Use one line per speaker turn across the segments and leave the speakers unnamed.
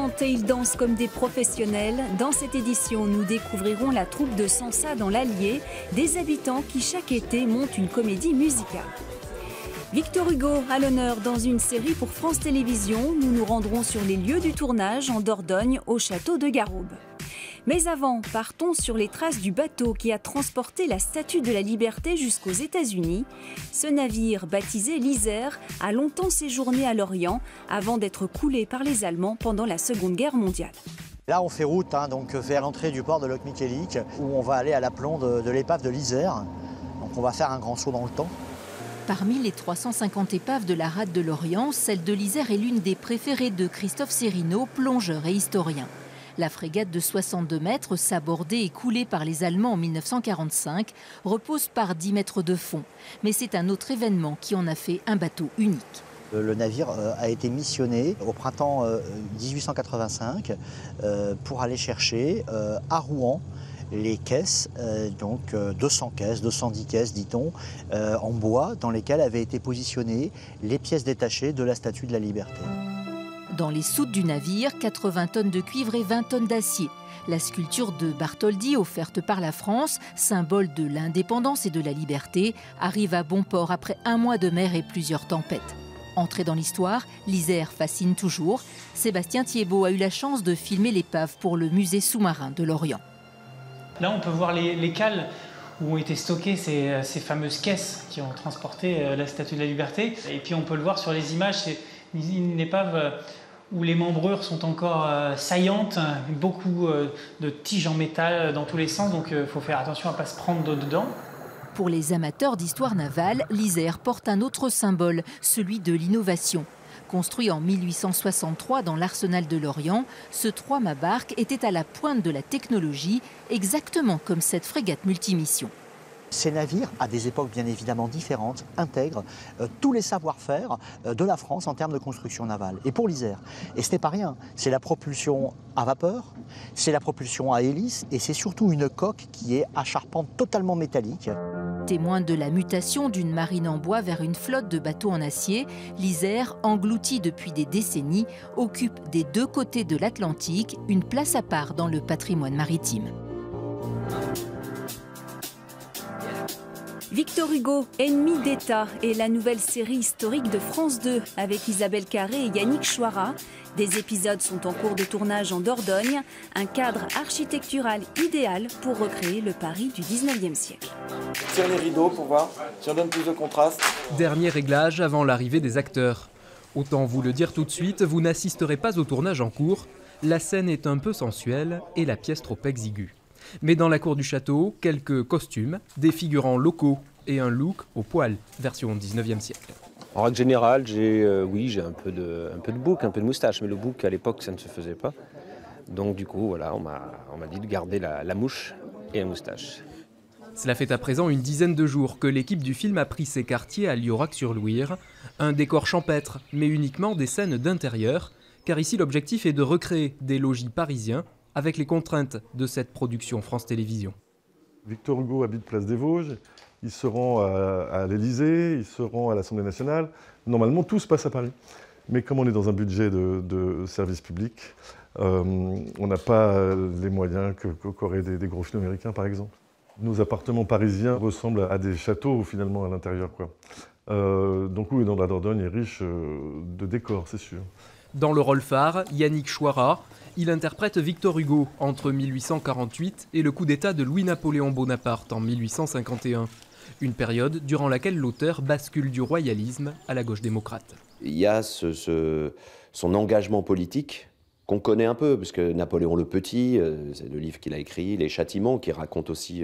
chantent et ils dansent comme des professionnels. Dans cette édition, nous découvrirons la troupe de Sansa dans l'Allier, des habitants qui chaque été montent une comédie musicale. Victor Hugo à l'honneur dans une série pour France Télévisions. Nous nous rendrons sur les lieux du tournage en Dordogne au château de Garoube. Mais avant, partons sur les traces du bateau qui a transporté la Statue de la Liberté jusqu'aux États-Unis. Ce navire, baptisé l'Isère, a longtemps séjourné à Lorient avant d'être coulé par les Allemands pendant la Seconde Guerre mondiale.
Là, on fait route, donc vers l'entrée du port de Locmiquélic, où on va aller à l'aplomb de l'épave de l'Isère. Donc on va faire un grand saut dans le temps.
Parmi les 350 épaves de la rade de Lorient, celle de l'Isère est l'une des préférées de Christophe Sérino, plongeur et historien. La frégate de 62 mètres, sabordée et coulée par les Allemands en 1945, repose par 10 mètres de fond. Mais c'est un autre événement qui en a fait un bateau unique.
Le navire a été missionné au printemps 1885 pour aller chercher à Rouen les caisses, donc 200 caisses, 210 caisses, dit-on, en bois, dans lesquelles avaient été positionnées les pièces détachées de la Statue de la Liberté.
Dans les soutes du navire, 80 tonnes de cuivre et 20 tonnes d'acier. La sculpture de Bartholdi, offerte par la France, symbole de l'indépendance et de la liberté, arrive à bon port après un mois de mer et plusieurs tempêtes. Entré dans l'histoire, l'Isère fascine toujours. Sébastien Thiebaud a eu la chance de filmer l'épave pour le musée sous-marin de Lorient.
Là, on peut voir les cales où ont été stockées ces fameuses caisses qui ont transporté la Statue de la Liberté. Et puis on peut le voir sur les images, c'est une épave où les membrures sont encore saillantes, beaucoup de tiges en métal dans tous les sens, donc il faut faire attention à ne pas se prendre dedans.
Pour les amateurs d'histoire navale, l'Isère porte un autre symbole, celui de l'innovation. Construit en 1863 dans l'arsenal de Lorient, ce trois-mâts barque était à la pointe de la technologie, exactement comme cette frégate multimission.
Ces navires, à des époques bien évidemment différentes, intègrent tous les savoir-faire de la France en termes de construction navale. Et pour l'Isère, et ce n'est pas rien, c'est la propulsion à vapeur, c'est la propulsion à hélice et c'est surtout une coque qui est à charpente totalement métallique.
Témoin de la mutation d'une marine en bois vers une flotte de bateaux en acier, l'Isère, engloutie depuis des décennies, occupe des deux côtés de l'Atlantique une place à part dans le patrimoine maritime.
Victor Hugo, Ennemi d'État est la nouvelle série historique de France 2 avec Isabelle Carré et Yannick Chouara. Des épisodes sont en cours de tournage en Dordogne, un cadre architectural idéal pour recréer le Paris du 19e siècle.
Tire les rideaux pour voir si on donne plus de contraste.
Dernier réglage avant l'arrivée des acteurs. Autant vous le dire tout de suite, vous n'assisterez pas au tournage en cours. La scène est un peu sensuelle et la pièce trop exiguë. Mais dans la cour du château, quelques costumes, des figurants locaux et un look au poil, version 19e siècle.
En règle générale, j'ai un peu de bouc, un peu de moustache, mais le bouc à l'époque ça ne se faisait pas. Donc du coup, voilà, on m'a dit de garder la mouche et la moustache.
Cela fait à présent une dizaine de jours que l'équipe du film a pris ses quartiers à Liorac-sur-Louire. Un décor champêtre, mais uniquement des scènes d'intérieur, car ici l'objectif est de recréer des logis parisiens avec les contraintes de cette production France Télévisions.
Victor Hugo habite Place des Vosges, il se rend à l'Élysée, il se rend à l'Assemblée nationale. Normalement, tout se passe à Paris. Mais comme on est dans un budget de service public, on n'a pas les moyens qu'auraient des gros films américains, par exemple. Nos appartements parisiens ressemblent à des châteaux, finalement, à l'intérieur, quoi. Donc oui, dans la Dordogne est riche de décors, c'est sûr.
Dans le rôle phare, Yannick Chouara, il interprète Victor Hugo entre 1848 et le coup d'État de Louis-Napoléon Bonaparte en 1851. Une période durant laquelle l'auteur bascule du royalisme à la gauche démocrate.
Il y a son engagement politique qu'on connaît un peu, parce que Napoléon le Petit, c'est le livre qu'il a écrit, Les Châtiments, qui raconte aussi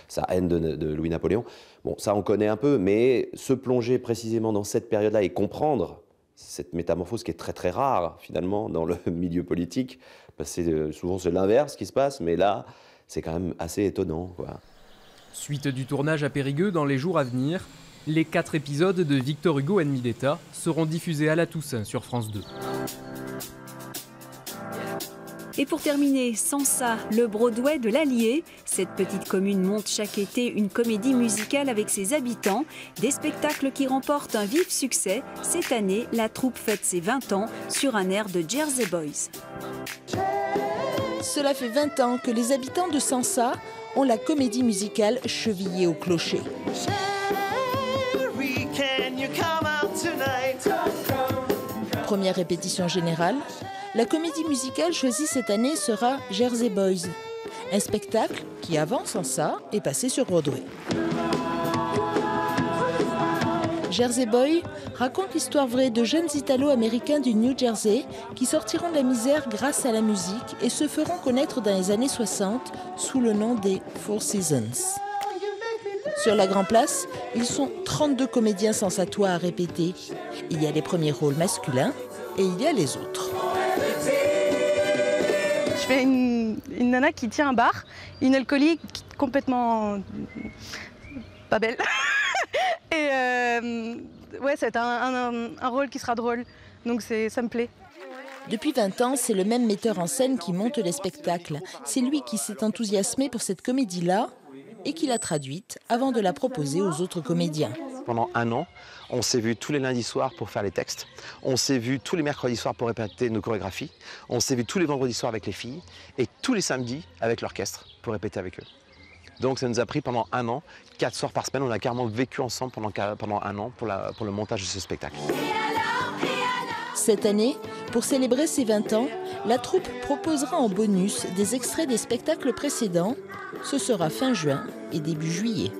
sa haine de Louis-Napoléon. Bon, ça on connaît un peu, mais se plonger précisément dans cette période-là et comprendre cette métamorphose qui est très très rare finalement dans le milieu politique, parce que souvent c'est l'inverse qui se passe, mais là c'est quand même assez étonnant, quoi.
Suite du tournage à Périgueux dans les jours à venir, les 4 épisodes de Victor Hugo Ennemi d'État seront diffusés à la Toussaint sur France 2.
Et pour terminer, Sansa, le Broadway de l'Allier. Cette petite commune monte chaque été une comédie musicale avec ses habitants. Des spectacles qui remportent un vif succès. Cette année, la troupe fête ses 20 ans sur un air de Jersey Boys.
Cela fait 20 ans que les habitants de Sansa ont la comédie musicale chevillée au clocher. Première répétition générale, la comédie musicale choisie cette année sera Jersey Boys, un spectacle qui, avant Sansa, est passé sur Broadway. Jersey Boy raconte l'histoire vraie de jeunes Italo-américains du New Jersey qui sortiront de la misère grâce à la musique et se feront connaître dans les années 60 sous le nom des Four Seasons. Sur la Grand Place, ils sont 32 comédiens sensatois à répéter. Il y a les premiers rôles masculins et il y a les autres.
Je fais une nana qui tient un bar, une alcoolique complètement pas belle. Et ouais, c'est un rôle qui sera drôle, donc ça me plaît.
Depuis 20 ans, c'est le même metteur en scène qui monte les spectacles. C'est lui qui s'est enthousiasmé pour cette comédie-là et qui l'a traduite avant de la proposer aux autres comédiens.
Pendant un an, on s'est vu tous les lundis soirs pour faire les textes. On s'est vu tous les mercredis soirs pour répéter nos chorégraphies. On s'est vu tous les vendredis soirs avec les filles et tous les samedis avec l'orchestre pour répéter avec eux. Donc ça nous a pris pendant un an, 4 soirs par semaine. On a carrément vécu ensemble pendant un an pour le montage de ce spectacle.
Cette année, pour célébrer ses 20 ans, la troupe proposera en bonus des extraits des spectacles précédents. Ce sera fin juin et début juillet.